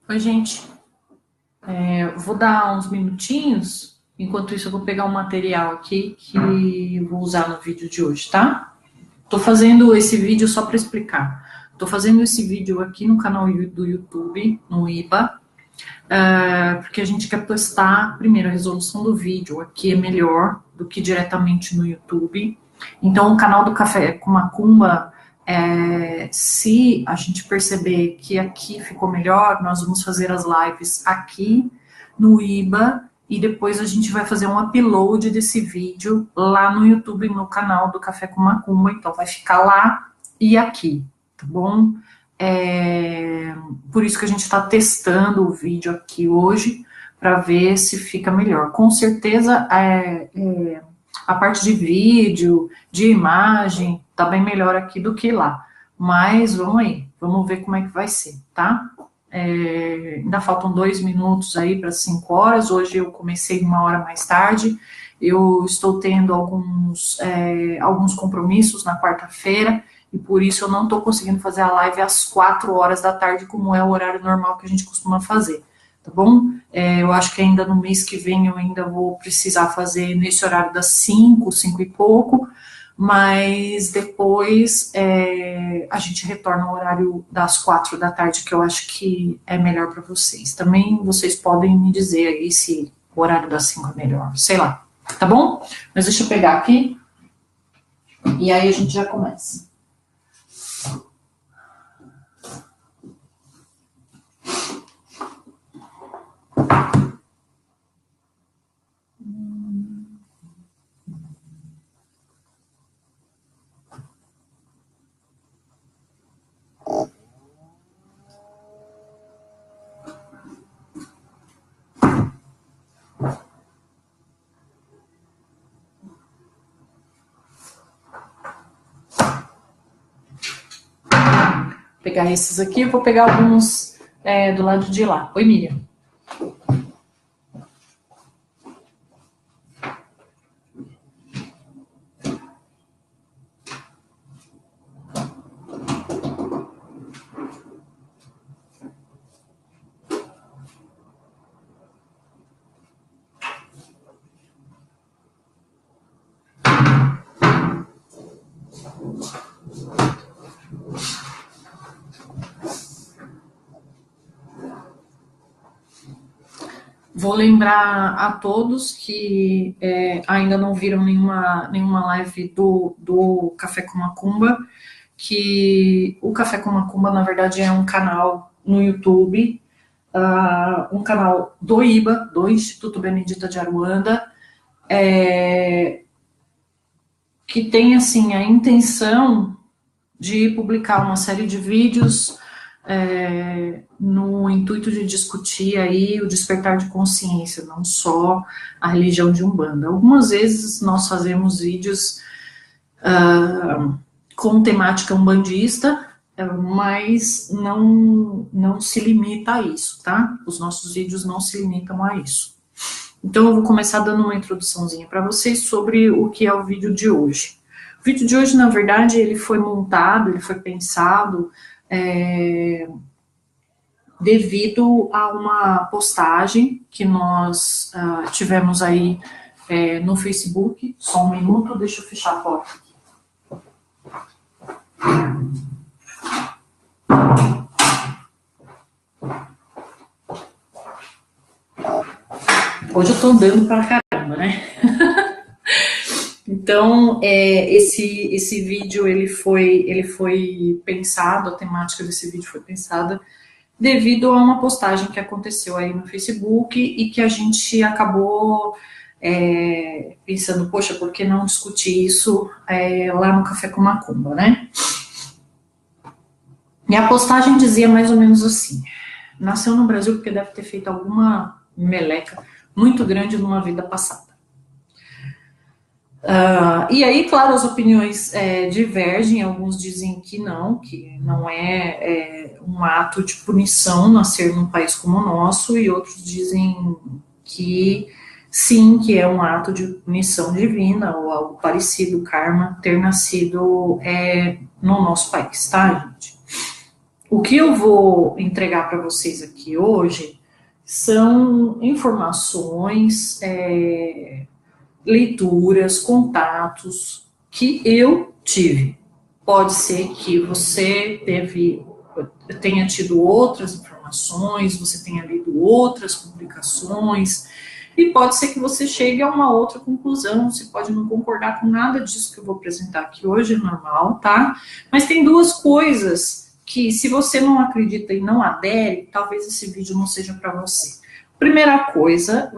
Oi, gente. Vou dar uns minutinhos. Enquanto isso, eu vou pegar um material aqui que eu vou usar no vídeo de hoje, tá? Tô fazendo esse vídeo só para explicar. Tô fazendo esse vídeo aqui no canal do YouTube, no IBA, porque a gente quer testar, primeiro, a resolução do vídeo. Aqui é melhor do que diretamente no YouTube. Então, o canal do Café com Macumba, se a gente perceber que aqui ficou melhor, nós vamos fazer as lives aqui no IBA e depois a gente vai fazer um upload desse vídeo lá no YouTube, no canal do Café com Macumba. Então, vai ficar lá e aqui, tá bom? Por isso que a gente está testando o vídeo aqui hoje, para ver se fica melhor. Com certeza, a parte de vídeo, de imagem, tá bem melhor aqui do que lá. Mas vamos aí, vamos ver como é que vai ser, tá? Ainda faltam 2 minutos aí para 5 horas. Hoje eu comecei 1 hora mais tarde. Eu estou tendo alguns compromissos na quarta-feira e por isso eu não estou conseguindo fazer a live às 4 horas da tarde, como é o horário normal que a gente costuma fazer, tá bom? Eu acho que ainda no mês que vem eu ainda vou precisar fazer nesse horário das 5, 5 e pouco, mas depois a gente retorna ao horário das 4 da tarde, que eu acho que é melhor para vocês. Também vocês podem me dizer aí se o horário das 5 é melhor, sei lá, tá bom? Mas deixa eu pegar aqui e aí a gente já começa. Vou pegar esses aqui, eu vou pegar alguns do lado de lá. Oi, Miriam. Vou lembrar a todos que ainda não viram nenhuma live do Café com Macumba, que o Café com Macumba, na verdade, é um canal no YouTube, um canal do IBA, do Instituto Benedita de Aruanda, que tem, assim, a intenção de publicar uma série de vídeos no intuito de discutir aí o despertar de consciência, não só a religião de Umbanda. Algumas vezes nós fazemos vídeos com temática umbandista, mas não se limita a isso, tá? Os nossos vídeos não se limitam a isso. Então eu vou começar dando uma introduçãozinha para vocês sobre o que é o vídeo de hoje. O vídeo de hoje, na verdade, ele foi montado, ele foi pensado devido a uma postagem que nós tivemos aí no Facebook. Só um minuto, deixa eu fechar a porta. Hoje eu tô andando pra caramba, né? Então, esse vídeo, ele foi pensado, a temática desse vídeo foi pensada devido a uma postagem que aconteceu aí no Facebook e que a gente acabou pensando, poxa, por que não discutir isso lá no Café com Macumba, né? E a postagem dizia mais ou menos assim: nasceu no Brasil porque deve ter feito alguma meleca muito grande numa vida passada. E aí, claro, as opiniões divergem. Alguns dizem que não é um ato de punição nascer num país como o nosso, e outros dizem que sim, que é um ato de punição divina ou algo parecido, karma, ter nascido no nosso país, tá, gente? O que eu vou entregar para vocês aqui hoje são informações, leituras, contatos que eu tive. Pode ser que você tenha tido outras informações, você tenha lido outras publicações, e pode ser que você chegue a uma outra conclusão. Você pode não concordar com nada disso que eu vou apresentar aqui hoje, é normal, tá? Mas tem duas coisas que, se você não acredita e não adere, talvez esse vídeo não seja para você. Primeira coisa,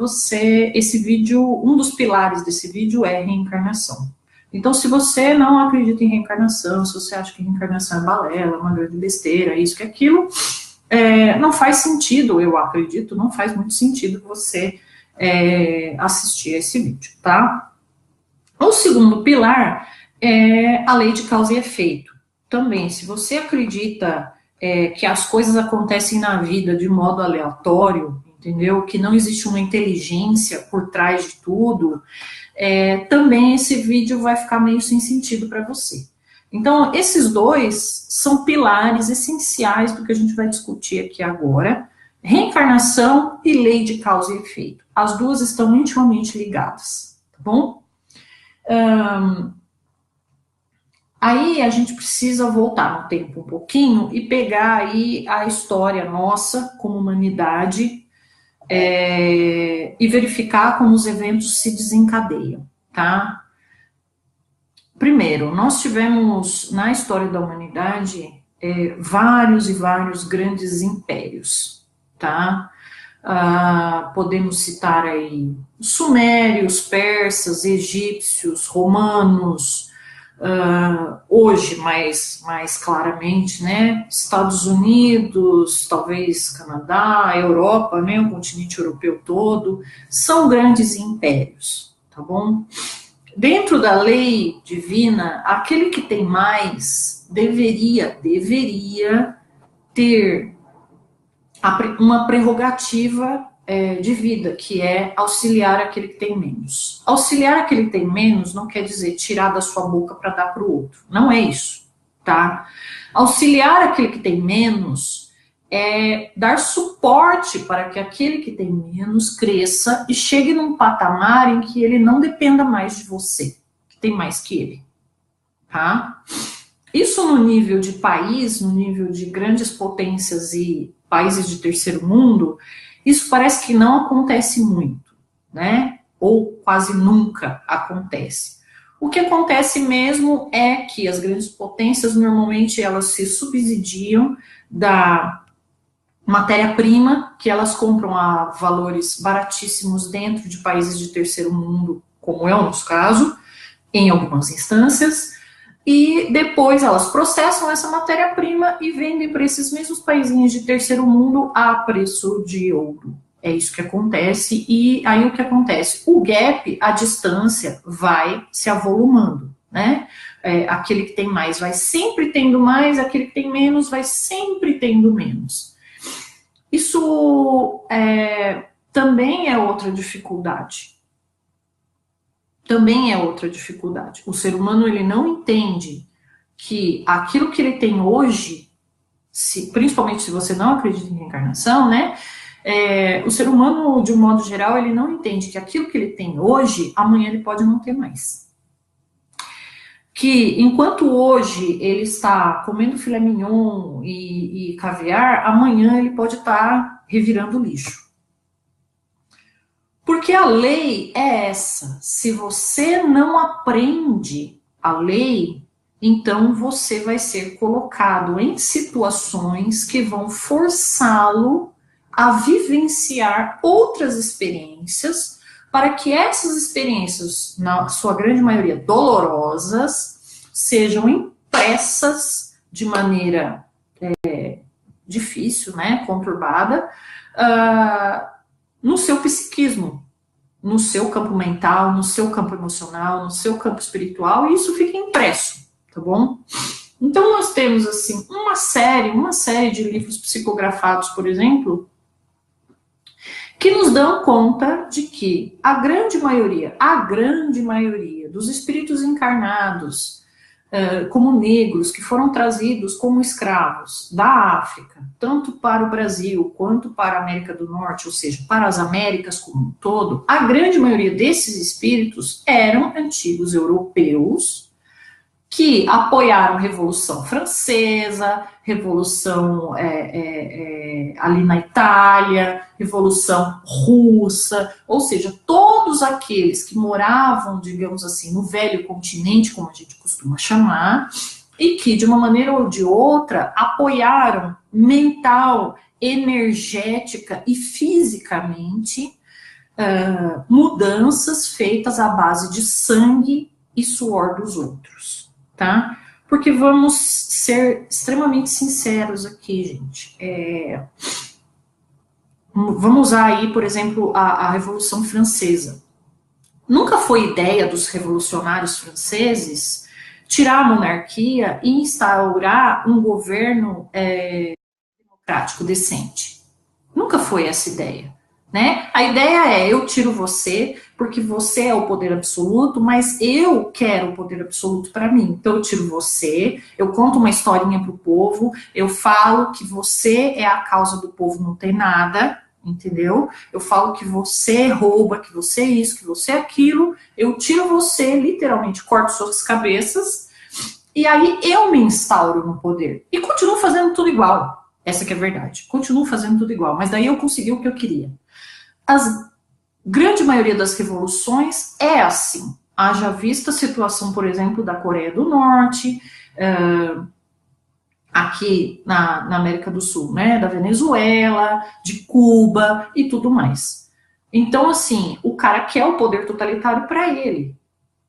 esse vídeo, um dos pilares desse vídeo é reencarnação. Então, se você não acredita em reencarnação, se você acha que reencarnação é balela, uma grande besteira, isso que aquilo, não faz sentido, eu acredito, não faz muito sentido você assistir a esse vídeo, tá? O segundo pilar é a lei de causa e efeito. Também, se você acredita que as coisas acontecem na vida de modo aleatório, entendeu? Que não existe uma inteligência por trás de tudo, também esse vídeo vai ficar meio sem sentido para você. Então, esses dois são pilares essenciais do que a gente vai discutir aqui agora: reencarnação e lei de causa e efeito. As duas estão intimamente ligadas, tá bom? Aí a gente precisa voltar no tempo um pouquinho e pegar aí a história nossa como humanidade, e verificar como os eventos se desencadeiam, tá? Primeiro, nós tivemos na história da humanidade vários e vários grandes impérios, tá? Podemos citar aí sumérios, persas, egípcios, romanos, hoje mais claramente, né, Estados Unidos, talvez Canadá, Europa, né, o continente europeu todo, são grandes impérios, tá bom? Dentro da lei divina, aquele que tem mais deveria ter uma prerrogativa de vida, que é auxiliar aquele que tem menos. Auxiliar aquele que tem menos não quer dizer tirar da sua boca para dar para o outro. Não é isso, tá? Auxiliar aquele que tem menos é dar suporte para que aquele que tem menos cresça e chegue num patamar em que ele não dependa mais de você, que tem mais que ele, tá? Isso no nível de país, no nível de grandes potências e países de terceiro mundo, isso parece que não acontece muito, né? Ou quase nunca acontece. O que acontece mesmo é que as grandes potências, normalmente, elas se subsidiam da matéria-prima que elas compram a valores baratíssimos dentro de países de terceiro mundo, como é o nosso caso, em algumas instâncias, e depois elas processam essa matéria-prima e vendem para esses mesmos países de terceiro mundo a preço de ouro. É isso que acontece. E aí o que acontece? O gap, a distância, vai se avolumando, né? Aquele que tem mais vai sempre tendo mais, aquele que tem menos vai sempre tendo menos. Isso também é outra dificuldade. Também é outra dificuldade. O ser humano, ele não entende que aquilo que ele tem hoje, principalmente se você não acredita em reencarnação, né? O ser humano, de um modo geral, ele não entende que aquilo que ele tem hoje, amanhã ele pode não ter mais. Que enquanto hoje ele está comendo filé mignon e caviar, amanhã ele pode estar revirando lixo. Porque a lei é essa. Se você não aprende a lei, então você vai ser colocado em situações que vão forçá-lo a vivenciar outras experiências, para que essas experiências, na sua grande maioria dolorosas, sejam impressas de maneira difícil, né, conturbada, no seu psiquismo, no seu campo mental, no seu campo emocional, no seu campo espiritual, e isso fica impresso, tá bom? Então nós temos, assim, uma série de livros psicografados, por exemplo, que nos dão conta de que a grande maioria dos espíritos encarnados como negros, que foram trazidos como escravos da África, tanto para o Brasil quanto para a América do Norte, ou seja, para as Américas como um todo, a grande maioria desses espíritos eram antigos europeus que apoiaram a Revolução Francesa, Revolução ali na Itália, Revolução Russa, ou seja, todos aqueles que moravam, digamos assim, no velho continente, como a gente costuma chamar, e que, de uma maneira ou de outra, apoiaram mental, energética e fisicamente mudanças feitas à base de sangue e suor dos outros. Tá? Porque vamos ser extremamente sinceros aqui, gente. Vamos usar aí, por exemplo, a Revolução Francesa. Nunca foi ideia dos revolucionários franceses tirar a monarquia e instaurar um governo democrático decente. Nunca foi essa ideia. Né? A ideia é, eu tiro você, porque você é o poder absoluto, mas eu quero o poder absoluto para mim. Então eu tiro você, eu conto uma historinha para o povo, eu falo que você é a causa do povo não ter nada, entendeu? Eu falo que você rouba, que você é isso, que você é aquilo, eu tiro você, literalmente corto suas cabeças, e aí eu me instauro no poder. E continuo fazendo tudo igual. Essa que é a verdade. Continuo fazendo tudo igual, mas daí eu consegui o que eu queria. A grande maioria das revoluções é assim. Haja vista a situação, por exemplo, da Coreia do Norte, aqui na América do Sul, né, da Venezuela, de Cuba e tudo mais. Então, assim, o cara quer o poder totalitário para ele.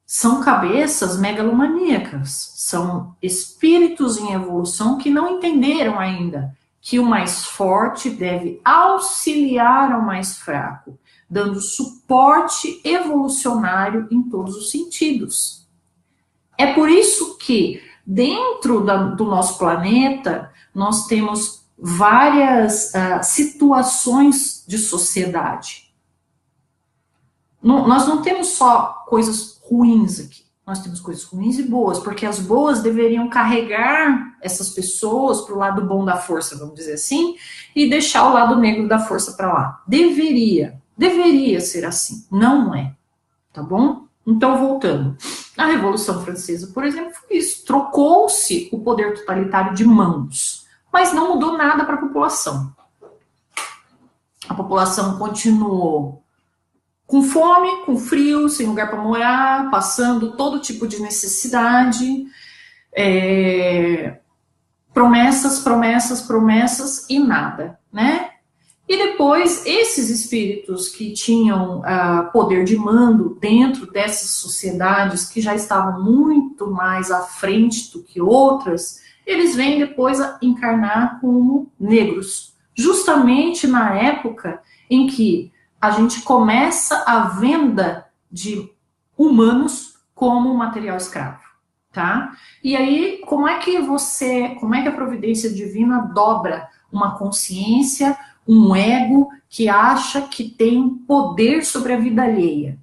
São cabeças megalomaníacas, são espíritos em evolução que não entenderam ainda que o mais forte deve auxiliar ao mais fraco, dando suporte evolucionário em todos os sentidos. É por isso que, dentro do nosso planeta, nós temos várias situações de sociedade. Nós não temos só coisas ruins aqui. Nós temos coisas ruins e boas, porque as boas deveriam carregar essas pessoas para o lado bom da força, vamos dizer assim, e deixar o lado negro da força para lá. Deveria ser assim, não é, tá bom? Então, voltando. A Revolução Francesa, por exemplo, foi isso. Trocou-se o poder totalitário de mãos, mas não mudou nada para a população. A população continuou com fome, com frio, sem lugar para morar, passando todo tipo de necessidade, promessas e nada, né? E depois, esses espíritos que tinham poder de mando dentro dessas sociedades que já estavam muito mais à frente do que outras, eles vêm depois a encarnar como negros, justamente na época em que a gente começa a venda de humanos como material escravo, tá? E aí, como é que a providência divina dobra uma consciência, um ego que acha que tem poder sobre a vida alheia?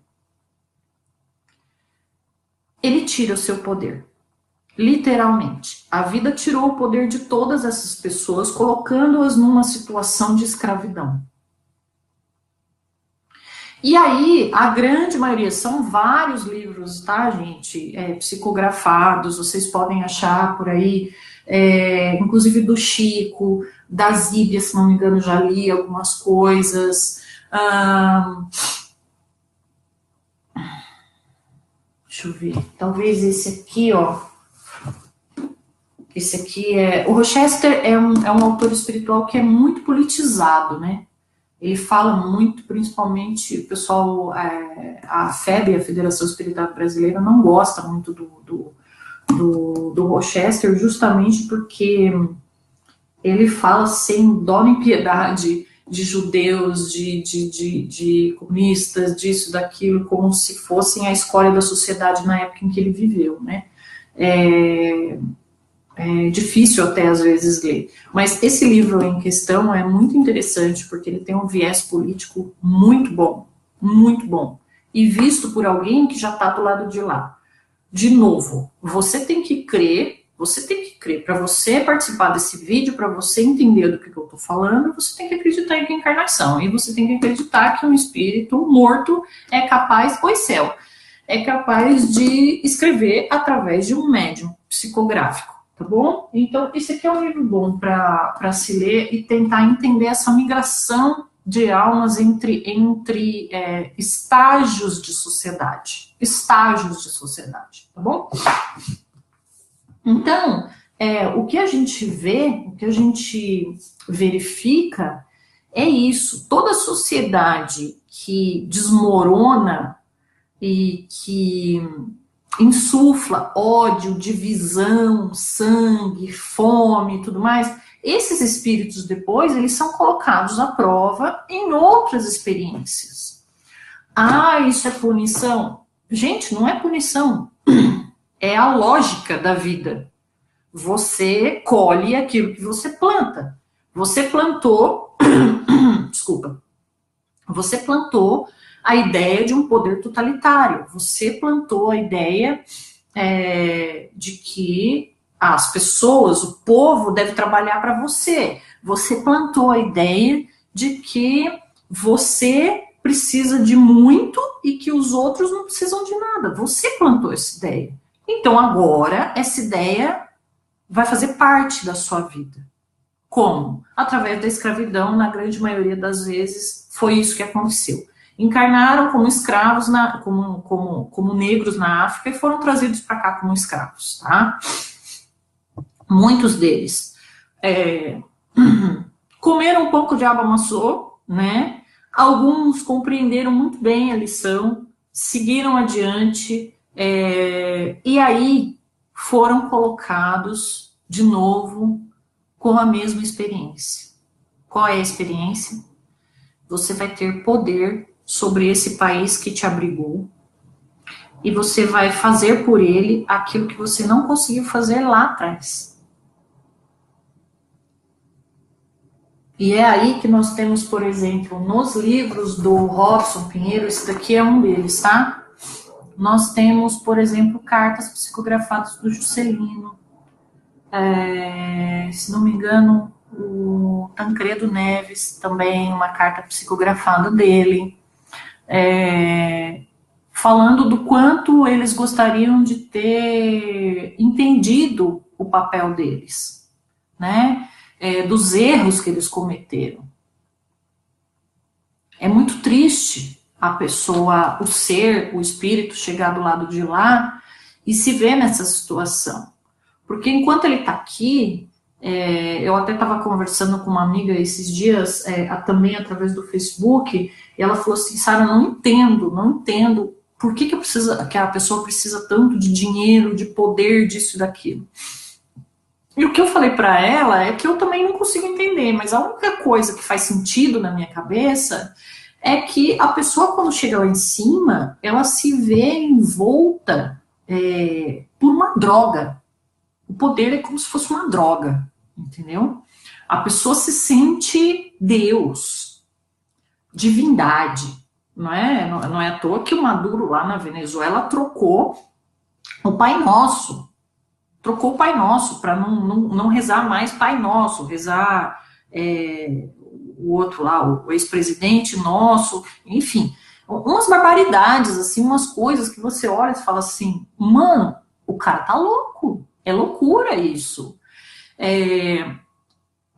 Ele tira o seu poder, literalmente. A vida tirou o poder de todas essas pessoas, colocando-as numa situação de escravidão. E aí, a grande maioria, são vários livros, tá, gente, psicografados, vocês podem achar por aí, inclusive do Chico, da Zíbia, se não me engano, já li algumas coisas. Deixa eu ver, talvez esse aqui, ó. Esse aqui o Rochester é um autor espiritual que é muito politizado, né? Ele fala muito, principalmente, o pessoal, a FEB, a Federação Espírita Brasileira, não gosta muito do Rochester, justamente porque ele fala sem dó nem piedade de judeus, de comunistas, disso, daquilo, como se fossem a escória da sociedade na época em que ele viveu, né? É difícil até às vezes ler, mas esse livro em questão é muito interessante porque ele tem um viés político muito bom, e visto por alguém que já está do lado de lá. de novo, você tem que crer, para você participar desse vídeo, para você entender do que eu estou falando, você tem que acreditar em reencarnação, e você tem que acreditar que um espírito morto é capaz, oi céu, é capaz de escrever através de um médium psicográfico, tá bom? Então, esse aqui é um livro bom para se ler e tentar entender essa migração de almas entre estágios de sociedade. Estágios de sociedade, tá bom? Então, o que a gente vê, o que a gente verifica é isso. Toda sociedade que desmorona e que insufla ódio, divisão, sangue, fome e tudo mais, esses espíritos depois, eles são colocados à prova em outras experiências. Ah, isso é punição? Gente, não é punição. É a lógica da vida. Você colhe aquilo que você planta. Você plantou, desculpa, você plantou a ideia de um poder totalitário. Você plantou a ideia de que as pessoas, o povo deve trabalhar para você. Você plantou a ideia de que você precisa de muito e que os outros não precisam de nada. Você plantou essa ideia. Então agora essa ideia vai fazer parte da sua vida. Como? Através da escravidão, na grande maioria das vezes, foi isso que aconteceu. Encarnaram como escravos, como negros na África e foram trazidos para cá como escravos, tá? Muitos deles comeram um pouco de diabo amassou, né? Alguns compreenderam muito bem a lição, seguiram adiante, e aí foram colocados de novo com a mesma experiência. Qual é a experiência? Você vai ter poder sobre esse país que te abrigou e você vai fazer por ele aquilo que você não conseguiu fazer lá atrás. E é aí que nós temos, por exemplo, nos livros do Robson Pinheiro, esse daqui é um deles, tá? Nós temos, por exemplo, cartas psicografadas do Juscelino, se não me engano, o Tancredo Neves, também uma carta psicografada dele, falando do quanto eles gostariam de ter entendido o papel deles, né? Dos erros que eles cometeram. É muito triste a pessoa, o ser, o espírito chegar do lado de lá e se ver nessa situação. Porque enquanto ele está aqui, eu até estava conversando com uma amiga esses dias, também através do Facebook, e ela falou assim, Sara, não entendo por que a pessoa precisa tanto de dinheiro, de poder, disso e daquilo. E o que eu falei para ela é que eu também não consigo entender, mas a única coisa que faz sentido na minha cabeça é que a pessoa, quando chega lá em cima, ela se vê envolta por uma droga. O poder é como se fosse uma droga, entendeu? A pessoa se sente Deus, divindade, não é? Não é à toa que o Maduro lá na Venezuela trocou o Pai Nosso. Trocou o Pai Nosso para não rezar mais Pai Nosso, rezar o outro lá, o ex-presidente nosso, enfim, umas barbaridades, assim, umas coisas que você olha e fala assim, mano, o cara tá louco, é loucura isso.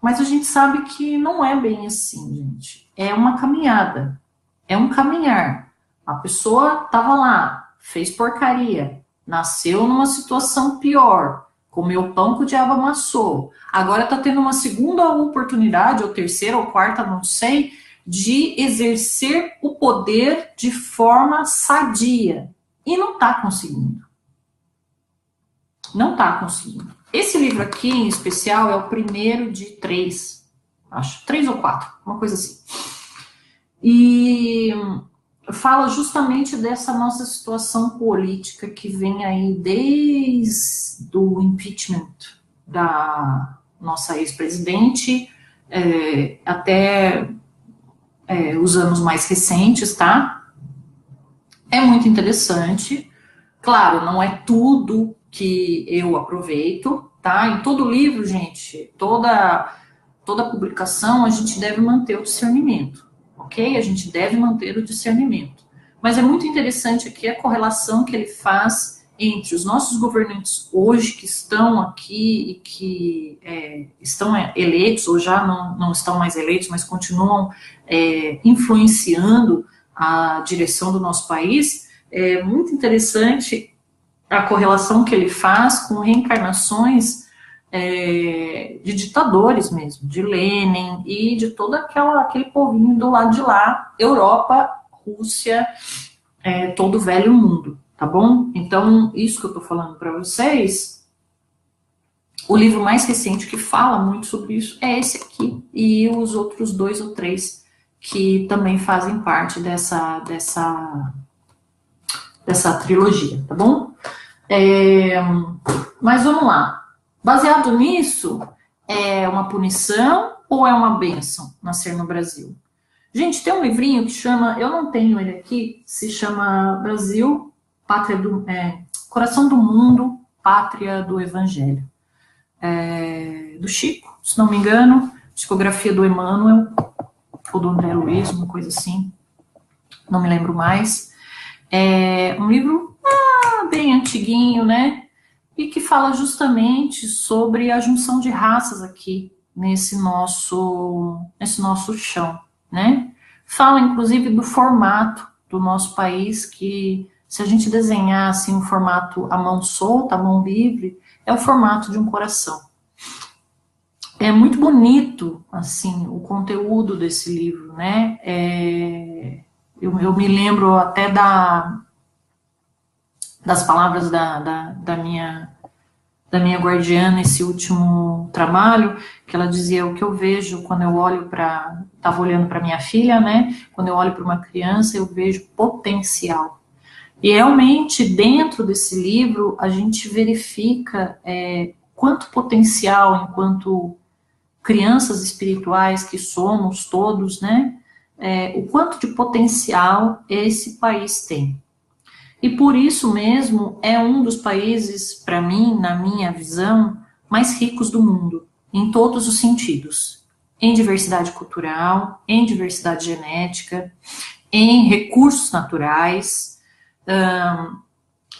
Mas a gente sabe que não é bem assim, gente. É uma caminhada, é um caminhar. A pessoa tava lá, fez porcaria, nasceu numa situação pior, comeu pão que o diabo amassou, agora está tendo uma segunda oportunidade, ou terceira, ou quarta, não sei, de exercer o poder de forma sadia, e não está conseguindo. Não está conseguindo. Esse livro aqui, em especial, é o primeiro de 3, acho, 3 ou 4, uma coisa assim. E fala justamente dessa nossa situação política que vem aí desde o impeachment da nossa ex-presidente até os anos mais recentes, tá? É muito interessante. Claro, não é tudo que eu aproveito, tá? Em todo livro, gente, toda publicação, a gente deve manter o discernimento, ok? A gente deve manter o discernimento. Mas é muito interessante aqui a correlação que ele faz entre os nossos governantes hoje, que estão aqui e que estão eleitos, ou já não estão mais eleitos, mas continuam influenciando a direção do nosso país. É muito interessante a correlação que ele faz com reencarnações de ditadores mesmo, de Lenin e de todo aquele povinho do lado de lá, Europa, Rússia, todo o velho mundo, tá bom? Então, isso que eu tô falando para vocês, o livro mais recente que fala muito sobre isso é esse aqui, e os outros 2 ou 3 que também fazem parte dessa trilogia, tá bom? Mas vamos lá. Baseado nisso, é uma punição ou é uma bênção nascer no Brasil? Gente, tem um livrinho que chama, eu não tenho ele aqui, se chama Brasil, Coração do Mundo, Pátria do Evangelho. Do Chico, se não me engano, discografia do Emmanuel, ou do André Luiz, uma coisa assim, não me lembro mais. É um livro bem antiguinho, né? E que fala justamente sobre a junção de raças aqui nesse nosso chão, né? Fala inclusive do formato do nosso país, que se a gente desenhar assim um formato à mão solta, à mão livre, é o formato de um coração. É muito bonito assim o conteúdo desse livro, né? Eu me lembro até das palavras da minha guardiã nesse último trabalho, que ela dizia: o que eu vejo quando eu olho estava olhando para minha filha, né? Quando eu olho para uma criança, eu vejo potencial. E realmente, dentro desse livro, a gente verifica quanto potencial, enquanto crianças espirituais que somos todos, né? O quanto de potencial esse país tem. E por isso mesmo é um dos países, para mim, na minha visão, mais ricos do mundo, em todos os sentidos. Em diversidade cultural, em diversidade genética, em recursos naturais,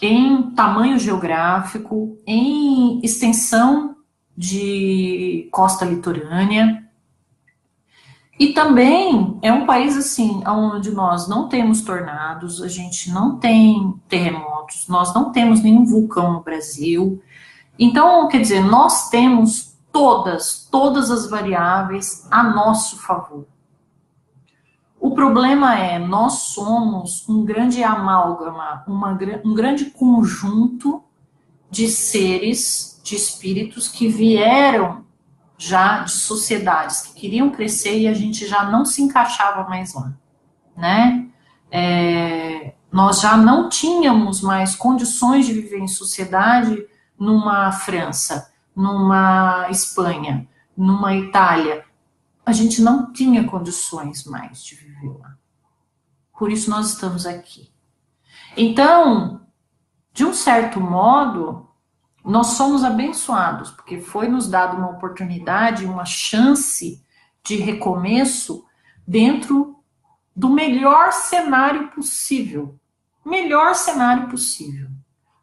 em tamanho geográfico, em extensão de costa litorânea. E também é um país assim, onde nós não temos tornados, a gente não tem terremotos, nós não temos nenhum vulcão no Brasil. Então, quer dizer, nós temos todas as variáveis a nosso favor. O problema é, nós somos um grande amálgama, um grande conjunto de seres, de espíritos que vieram já de sociedades que queriam crescer e a gente já não se encaixava mais lá, né? Nós já não tínhamos mais condições de viver em sociedade numa França, numa Espanha, numa Itália. A gente não tinha condições mais de viver lá. Por isso nós estamos aqui. Então, de um certo modo, nós somos abençoados, porque foi nos dado uma oportunidade, uma chance de recomeço dentro do melhor cenário possível. Melhor cenário possível.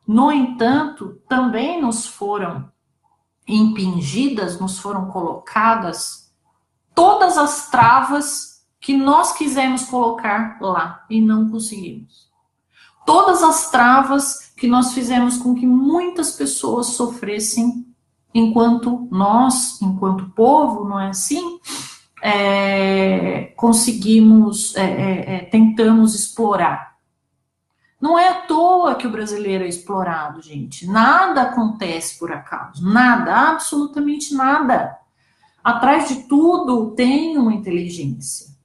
No entanto, também nos foram impingidas, nos foram colocadas todas as travas que nós quisemos colocar lá e não conseguimos. Todas as travas que nós fizemos com que muitas pessoas sofressem, enquanto nós, enquanto povo, não é assim? Tentamos explorar. Não é à toa que o brasileiro é explorado, gente. Nada acontece por acaso. Nada, absolutamente nada. Atrás de tudo tem uma inteligência.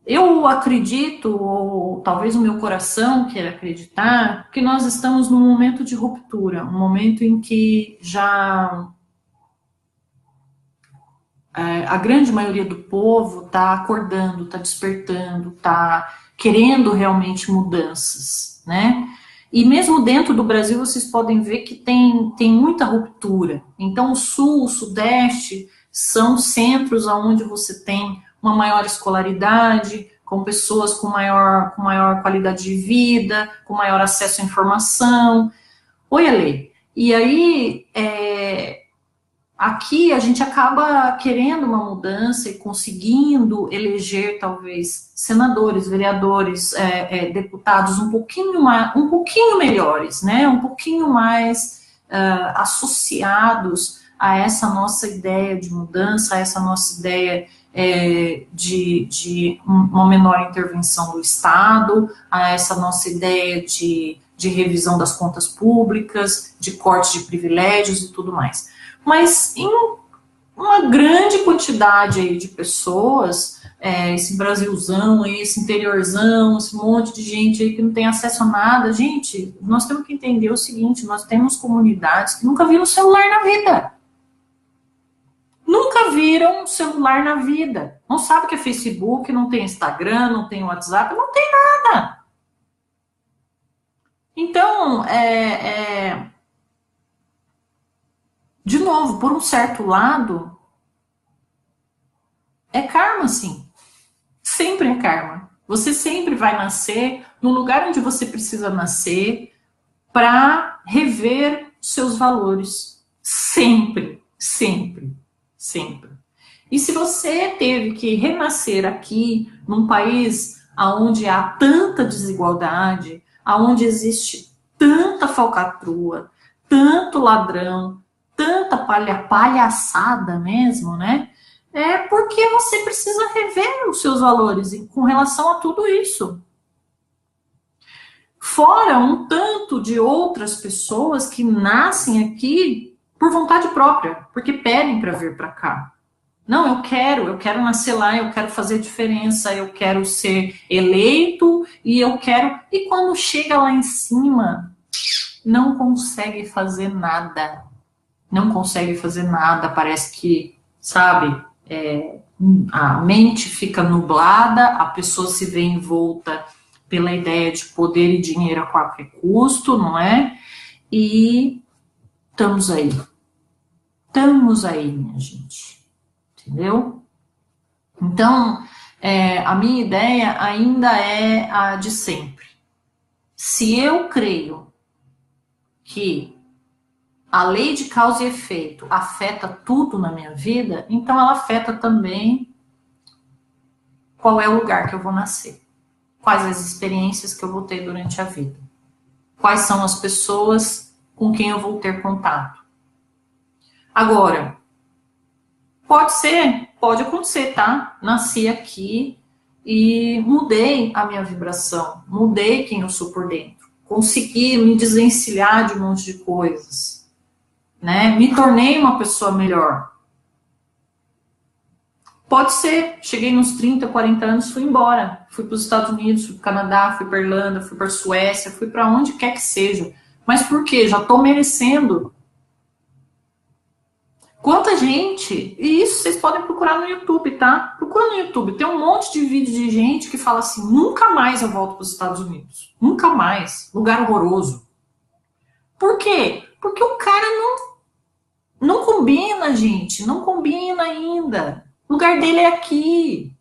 Eu acredito, ou talvez o meu coração queira acreditar, que nós estamos num momento de ruptura, um momento em que já a grande maioria do povo está acordando, está despertando, está querendo realmente mudanças, né? E mesmo dentro do Brasil, vocês podem ver que tem muita ruptura. Então, o Sul, o Sudeste são centros onde você tem uma maior escolaridade, com pessoas com maior qualidade de vida, com maior acesso à informação. Oi, Ale. E aí, aqui a gente acaba querendo uma mudança e conseguindo eleger, talvez, senadores, vereadores, deputados um pouquinho melhores, né? Um pouquinho mais associados a essa nossa ideia de mudança, a essa nossa ideia de uma menor intervenção do Estado, a essa nossa ideia de revisão das contas públicas, de corte de privilégios e tudo mais. Mas em uma grande quantidade aí de pessoas, esse Brasilzão, esse interiorzão, esse monte de gente aí que não tem acesso a nada, gente, nós temos que entender o seguinte, nós temos comunidades que nunca viram celular na vida. Nunca viram celular na vida. Não sabe o que é Facebook, não tem Instagram, não tem WhatsApp, não tem nada. Então, de novo, por um certo lado, é karma, sim. Sempre é karma. Você sempre vai nascer no lugar onde você precisa nascer para rever seus valores. Sempre, sempre, sempre. E se você teve que renascer aqui, num país onde há tanta desigualdade, onde existe tanta falcatrua, tanto ladrão, tanta palhaçada mesmo, né? É porque você precisa rever os seus valores com relação a tudo isso. Fora um tanto de outras pessoas que nascem aqui por vontade própria, porque pedem para vir para cá. Não, eu quero nascer lá, eu quero fazer diferença, eu quero ser eleito e eu quero. E quando chega lá em cima, não consegue fazer nada. Não consegue fazer nada, parece que, sabe, a mente fica nublada, a pessoa se vê envolta pela ideia de poder e dinheiro a qualquer custo, não é? E estamos aí, minha gente, entendeu? Então, a minha ideia ainda é a de sempre. Se eu creio que a lei de causa e efeito afeta tudo na minha vida, então ela afeta também qual é o lugar que eu vou nascer, quais as experiências que eu vou ter durante a vida, quais são as pessoas com quem eu vou ter contato. Agora, pode acontecer, tá? Nasci aqui e mudei a minha vibração, mudei quem eu sou por dentro, consegui me desvencilhar de um monte de coisas. Né? Me tornei uma pessoa melhor. Pode ser, cheguei nos 30, 40 anos, fui embora. Fui para os Estados Unidos, fui para o Canadá, fui para a Irlanda, fui para a Suécia, fui para onde quer que seja. Mas por quê? Já estou merecendo. Quanta gente, e isso vocês podem procurar no YouTube, tá? Procura no YouTube, tem um monte de vídeo de gente que fala assim, nunca mais eu volto para os Estados Unidos. Nunca mais. Lugar horroroso. Por quê? Porque o cara não combina, gente, não combina ainda. O lugar dele é aqui.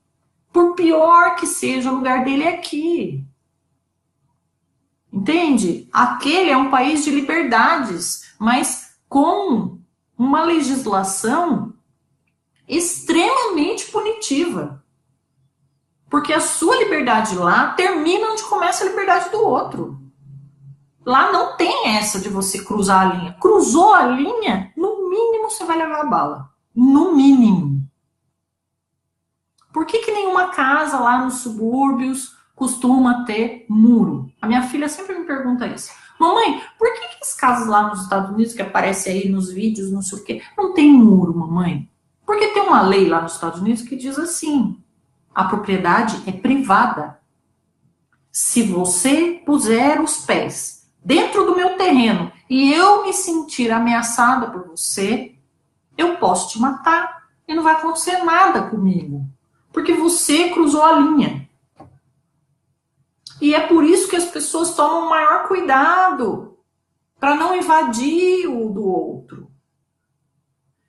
Por pior que seja, o lugar dele é aqui. Entende? Aquele é um país de liberdades, mas com uma legislação extremamente punitiva. Porque a sua liberdade lá termina onde começa a liberdade do outro. Lá não tem essa de você cruzar a linha. Cruzou a linha, no mínimo você vai levar a bala. No mínimo. Por que nenhuma casa lá nos subúrbios costuma ter muro? A minha filha sempre me pergunta isso. Mamãe, por que as casas lá nos Estados Unidos, que aparece aí nos vídeos, não sei o quê, não tem muro, mamãe? Porque tem uma lei lá nos Estados Unidos que diz assim, a propriedade é privada. Se você puser os pés dentro do meu terreno e eu me sentir ameaçada por você, eu posso te matar e não vai acontecer nada comigo, porque você cruzou a linha. E é por isso que as pessoas tomam maior cuidado para não invadir o do outro.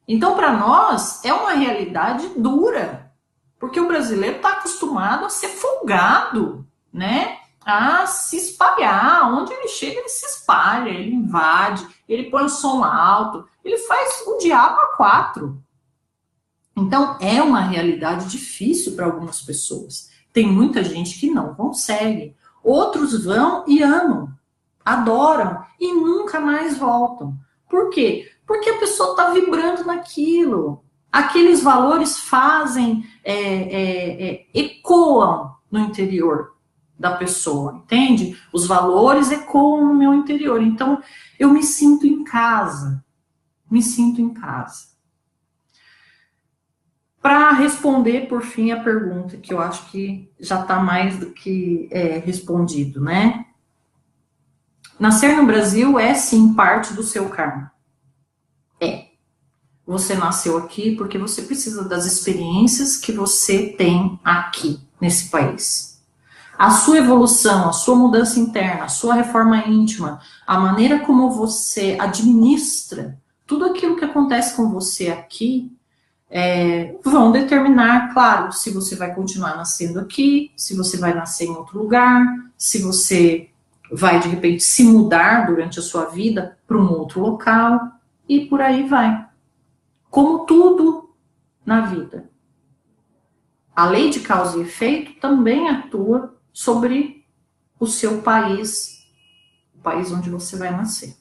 Então, para nós, é uma realidade dura, porque o brasileiro está acostumado a ser folgado, né? A se espalhar. Onde ele chega, ele se espalha, ele invade, ele põe o som alto, ele faz o diabo a quatro. Então, é uma realidade difícil para algumas pessoas. Tem muita gente que não consegue. Outros vão e amam, adoram e nunca mais voltam. Por quê? Porque a pessoa está vibrando naquilo. Aqueles valores fazem, ecoam no interior da pessoa, entende? Os valores ecoam no meu interior. Então, eu me sinto em casa. Me sinto em casa. Para responder, por fim, a pergunta, que eu acho que já está mais do que respondido, né? Nascer no Brasil é, sim, parte do seu karma. É. Você nasceu aqui porque você precisa das experiências que você tem aqui, nesse país. A sua evolução, a sua mudança interna, a sua reforma íntima, a maneira como você administra tudo aquilo que acontece com você aqui, vão determinar, claro, se você vai continuar nascendo aqui, se você vai nascer em outro lugar, se você vai, de repente, se mudar durante a sua vida para um outro local, e por aí vai. Como tudo na vida. A lei de causa e efeito também atua sobre o seu país, o país onde você vai nascer.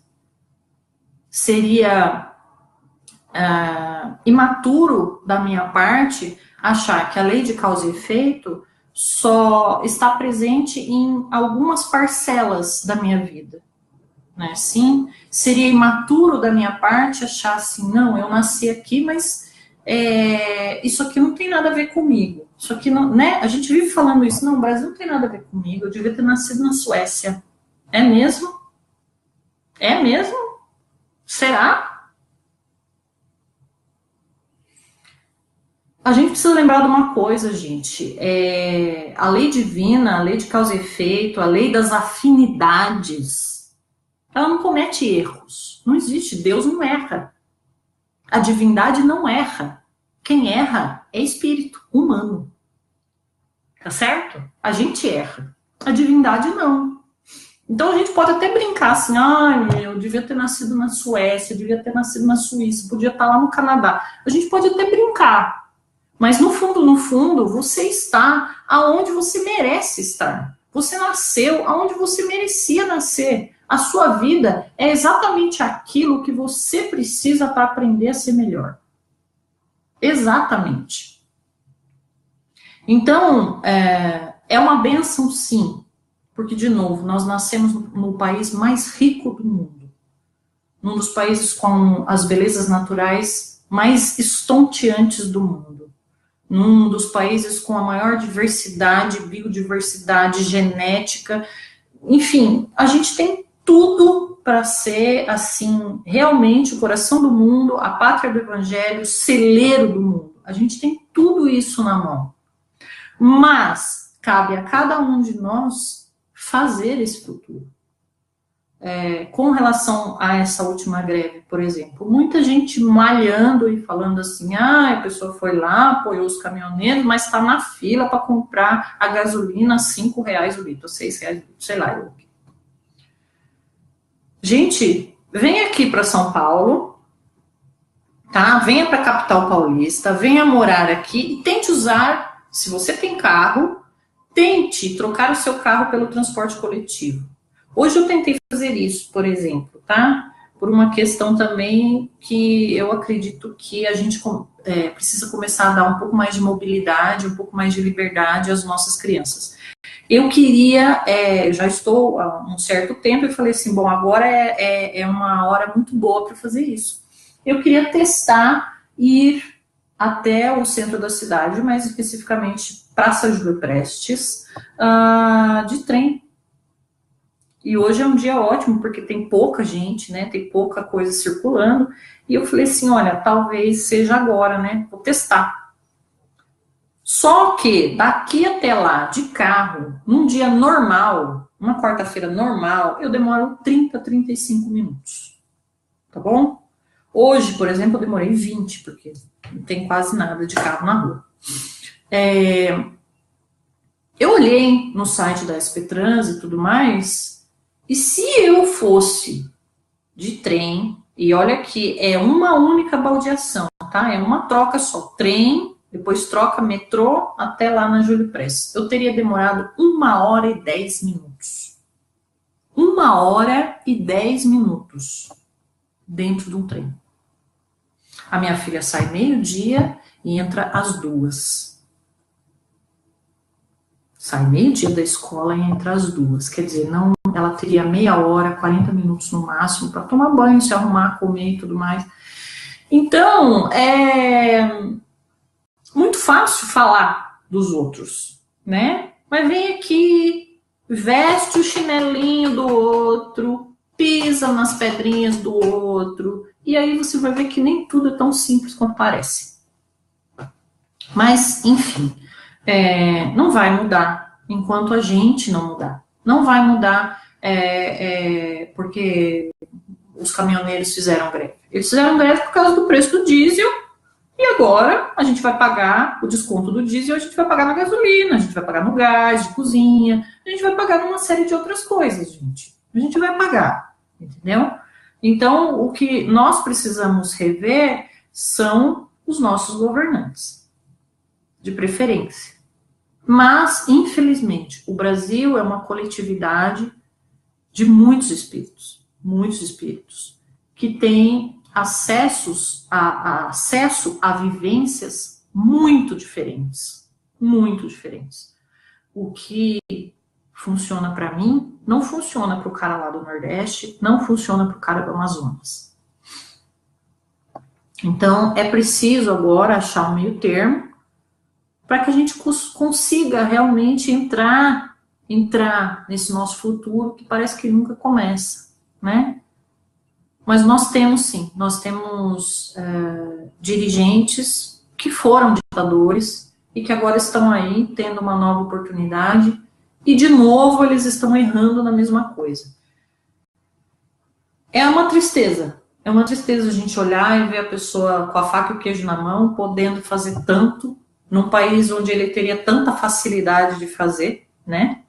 Seria imaturo da minha parte achar que a lei de causa e efeito só está presente em algumas parcelas da minha vida, né? Sim, seria imaturo da minha parte achar assim, não, eu nasci aqui, mas isso aqui não tem nada a ver comigo. Isso aqui não, né? A gente vive falando isso, não, o Brasil não tem nada a ver comigo, eu devia ter nascido na Suécia. É mesmo? É mesmo? Será? A gente precisa lembrar de uma coisa, gente. A lei divina, a lei de causa e efeito, a lei das afinidades, ela não comete erros. Não existe. Deus não erra. A divindade não erra. Quem erra é espírito humano. Tá certo? A gente erra. A divindade não. Então a gente pode até brincar assim, eu devia ter nascido na Suécia, eu devia ter nascido na Suíça, podia estar lá no Canadá. A gente pode até brincar. Mas no fundo, você está aonde você merece estar. Você nasceu aonde você merecia nascer. A sua vida é exatamente aquilo que você precisa para aprender a ser melhor. Exatamente. Então, é uma bênção, sim. Porque, de novo, nós nascemos no país mais rico do mundo. Num dos países com as belezas naturais mais estonteantes do mundo. Num dos países com a maior diversidade, biodiversidade, genética, enfim, a gente tem tudo para ser, assim, realmente o coração do mundo, a pátria do evangelho, o celeiro do mundo. A gente tem tudo isso na mão. Mas cabe a cada um de nós fazer esse futuro. Com relação a essa última greve, por exemplo, muita gente malhando e falando assim, a pessoa foi lá, apoiou os caminhoneiros, mas está na fila para comprar a gasolina a R$5 o litro, R$6 o litro, sei lá. Gente, vem aqui para São Paulo, tá? Venha para a capital paulista, venha morar aqui e tente usar, se você tem carro, tente trocar o seu carro pelo transporte coletivo. Hoje eu tentei fazer isso, por exemplo, tá? Por uma questão também que eu acredito que a gente precisa começar a dar um pouco mais de mobilidade, um pouco mais de liberdade às nossas crianças. Eu queria, já estou há um certo tempo, e falei assim, bom, agora é uma hora muito boa para fazer isso. Eu queria testar ir até o centro da cidade, mais especificamente Praça Júlio Prestes, de trem. E hoje é um dia ótimo, porque tem pouca gente, né? Tem pouca coisa circulando. E eu falei assim, olha, talvez seja agora, né? Vou testar. Só que daqui até lá, de carro, num dia normal, uma quarta-feira normal, eu demoro 30, 35 minutos. Tá bom? Hoje, por exemplo, eu demorei 20, porque não tem quase nada de carro na rua. Eu olhei no site da SP Trans e tudo mais, e se eu fosse de trem, e olha que é uma única baldeação, tá? É uma troca só, trem, depois troca metrô até lá na Júlio Prestes. Eu teria demorado 1 hora e 10 minutos. 1 hora e 10 minutos dentro de um trem. A minha filha sai meio-dia e entra às 2. Sai meio-dia da escola e entra às 2. Quer dizer, não, ela teria meia hora, 40 minutos no máximo para tomar banho, se arrumar, comer e tudo mais. Então, é muito fácil falar dos outros, né? Mas vem aqui, veste o chinelinho do outro, pisa nas pedrinhas do outro, e aí você vai ver que nem tudo é tão simples quanto parece. Mas, enfim, não vai mudar enquanto a gente não mudar. Não vai mudar porque os caminhoneiros fizeram greve. Eles fizeram greve por causa do preço do diesel, e agora a gente vai pagar o desconto do diesel, a gente vai pagar na gasolina, a gente vai pagar no gás de cozinha, a gente vai pagar numa série de outras coisas, gente. A gente vai pagar, entendeu? Então, o que nós precisamos rever são os nossos governantes, de preferência. Mas, infelizmente, o Brasil é uma coletividade de muitos espíritos, que têm acesso a vivências muito diferentes. O que funciona para mim, não funciona para o cara lá do Nordeste, não funciona para o cara do Amazonas. Então, é preciso agora achar um meio termo para que a gente consiga realmente entrar nesse nosso futuro que parece que nunca começa, né? Mas nós temos sim, dirigentes que foram ditadores e que agora estão aí tendo uma nova oportunidade e de novo eles estão errando na mesma coisa. É uma tristeza a gente olhar e ver a pessoa com a faca e o queijo na mão, podendo fazer tanto, num país onde ele teria tanta facilidade de fazer, né?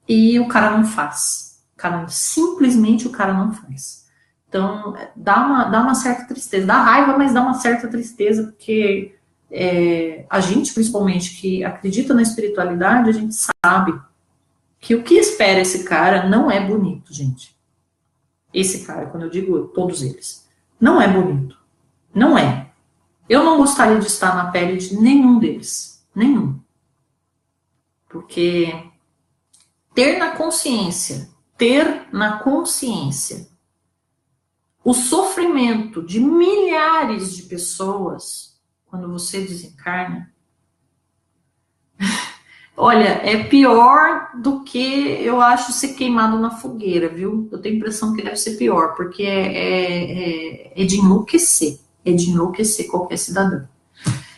E o cara não faz. Simplesmente o cara não faz. Então, dá uma certa tristeza. Dá raiva, mas dá uma certa tristeza, porque a gente, principalmente, que acredita na espiritualidade, a gente sabe que o que espera esse cara não é bonito, gente. Esse cara, quando eu digo todos eles, não é bonito. Não é. Eu não gostaria de estar na pele de nenhum deles. Nenhum. Porque ter na consciência o sofrimento de milhares de pessoas quando você desencarna, olha, é pior do que eu acho ser queimado na fogueira, viu? Eu tenho a impressão que deve ser pior, porque é de enlouquecer. É de enlouquecer qualquer cidadão.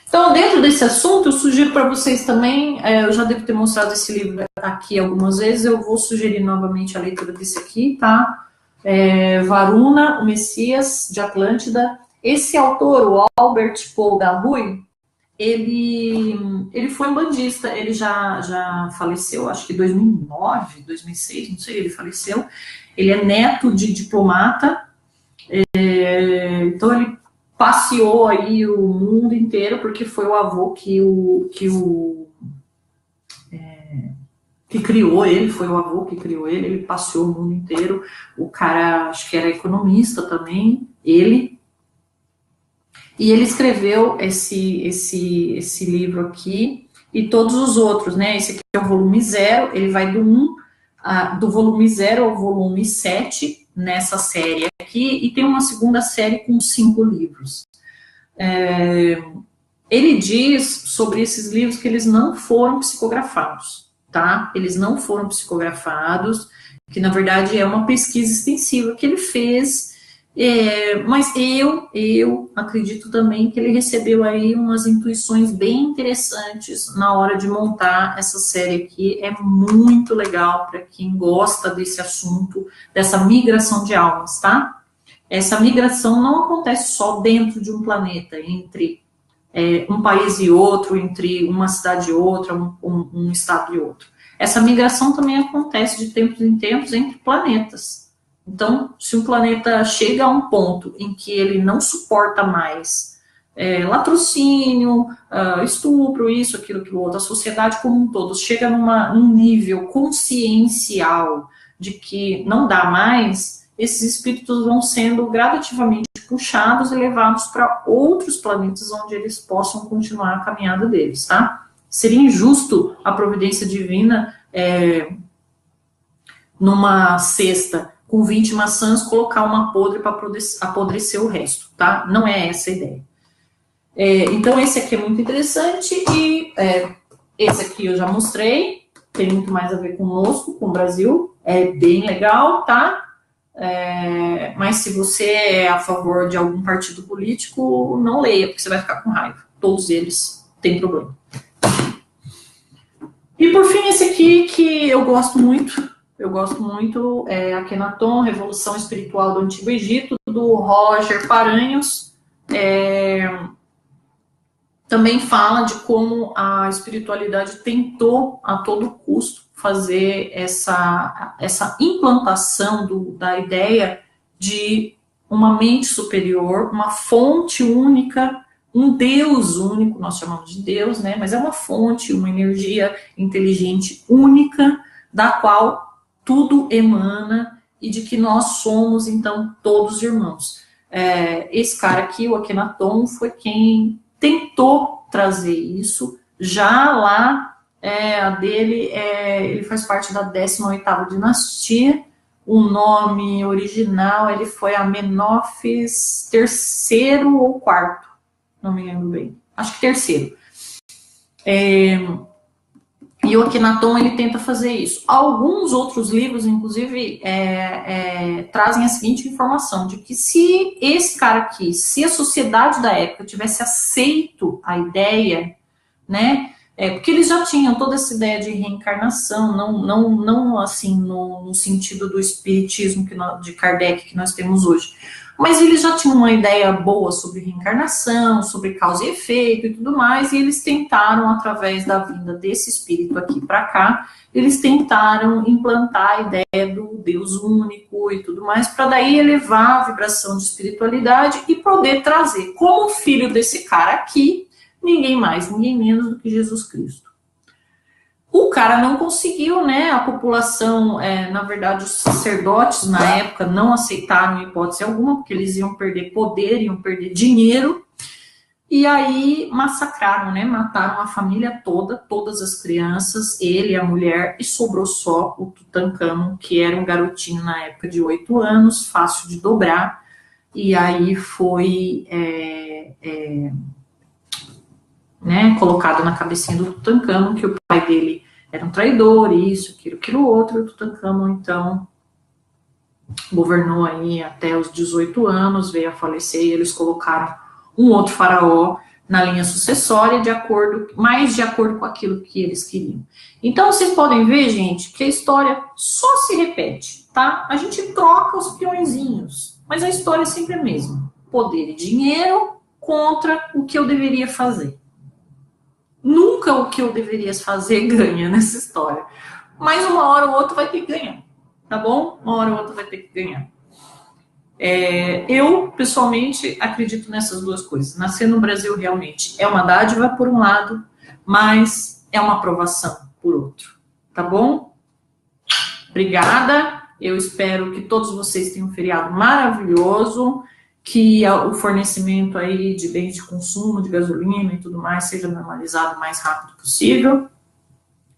Então, dentro desse assunto, eu sugiro para vocês também, eu já devo ter mostrado esse livro aqui algumas vezes, eu vou sugerir novamente a leitura desse aqui, tá? Varuna, o Messias de Atlântida. Esse autor, o Albert Paul Garruy, ele foi um bandista, ele já faleceu, acho que em 2009, 2006, não sei, ele faleceu. Ele é neto de diplomata, então ele passeou aí o mundo inteiro, porque foi o avô que criou ele, ele passeou o mundo inteiro. O cara, acho que era economista também, e ele escreveu esse livro aqui, e todos os outros, né, esse aqui é o volume 0, ele vai do volume 0 ao volume 7, nessa série aqui, e tem uma segunda série com 5 livros. Ele diz sobre esses livros que eles não foram psicografados, tá? Eles não foram psicografados, que na verdade é uma pesquisa extensiva que ele fez, Mas eu acredito também que ele recebeu aí umas intuições bem interessantes na hora de montar essa série aqui. É muito legal para quem gosta desse assunto, dessa migração de almas, tá? Essa migração não acontece só dentro de um planeta, entre um país e outro, entre uma cidade e outra, um estado e outro. Essa migração também acontece de tempos em tempos entre planetas. Então, se um planeta chega a um ponto em que ele não suporta mais latrocínio, estupro, isso, aquilo, outro, a sociedade como um todo chega num nível consciencial de que não dá mais, esses espíritos vão sendo gradativamente puxados e levados para outros planetas onde eles possam continuar a caminhada deles, tá? Seria injusto a providência divina numa cesta com 20 maçãs, colocar uma podre para apodrecer o resto, tá? Não é essa a ideia. Então, esse aqui é muito interessante e esse aqui eu já mostrei, tem muito mais a ver conosco, com o Brasil, é bem legal, tá? Mas se você é a favor de algum partido político, não leia, porque você vai ficar com raiva. Todos eles têm problema. E por fim, esse aqui que eu gosto muito é Akhenaton, Revolução Espiritual do Antigo Egito, do Roger Paranhos. Também fala de como a espiritualidade tentou a todo custo fazer essa implantação da ideia de uma mente superior, uma fonte única, um Deus único, nós chamamos de Deus, né? Mas é uma fonte, uma energia inteligente única, da qual tudo emana e de que nós somos, então, todos irmãos. Esse cara aqui, o Akhenaton, foi quem tentou trazer isso. Já lá, a dele, ele faz parte da 18ª dinastia. O nome original, ele foi Amenófis III ou IV, não me lembro bem. Acho que terceiro. E o Akhenaton, ele tenta fazer isso. Alguns outros livros, inclusive, trazem a seguinte informação, de que se esse cara aqui, se a sociedade da época tivesse aceito a ideia, né, porque eles já tinham toda essa ideia de reencarnação, não assim, no sentido do espiritismo de Kardec que nós temos hoje, mas eles já tinham uma ideia boa sobre reencarnação, sobre causa e efeito e tudo mais, e eles tentaram, através da vinda desse espírito aqui para cá, eles tentaram implantar a ideia do Deus único e tudo mais, para daí elevar a vibração de espiritualidade e poder trazer, como filho desse cara aqui, ninguém mais, ninguém menos do que Jesus Cristo. O cara não conseguiu, né? A população, na verdade, os sacerdotes na época não aceitaram hipótese alguma, porque eles iam perder poder, iam perder dinheiro, e aí massacraram, né? Mataram a família toda, todas as crianças, ele, a mulher, e sobrou só o Tutankhamon, que era um garotinho na época de 8 anos, fácil de dobrar, e aí foi colocado na cabecinha do Tutankhamon que o pai dele era um traidor, isso, aquilo outro, e o Tutankhamon, então, governou aí até os 18 anos, veio a falecer, e eles colocaram um outro faraó na linha sucessória, mais de acordo com aquilo que eles queriam. Então, vocês podem ver, gente, que a história só se repete, tá? A gente troca os peõezinhos, mas a história é sempre a mesma. Poder e dinheiro contra o que eu deveria fazer. Nunca o que eu deveria fazer ganha nessa história. Mas uma hora ou outra vai ter que ganhar. Tá bom? Uma hora ou outra vai ter que ganhar. Eu, pessoalmente, acredito nessas duas coisas. Nascer no Brasil realmente é uma dádiva por um lado, mas é uma aprovação por outro. Tá bom? Obrigada. Eu espero que todos vocês tenham um feriado maravilhoso, que o fornecimento aí de bens de consumo, de gasolina e tudo mais, seja normalizado o mais rápido possível,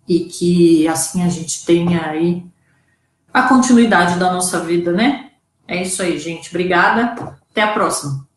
e que assim a gente tenha aí a continuidade da nossa vida, né? É isso aí, gente. Obrigada. Até a próxima.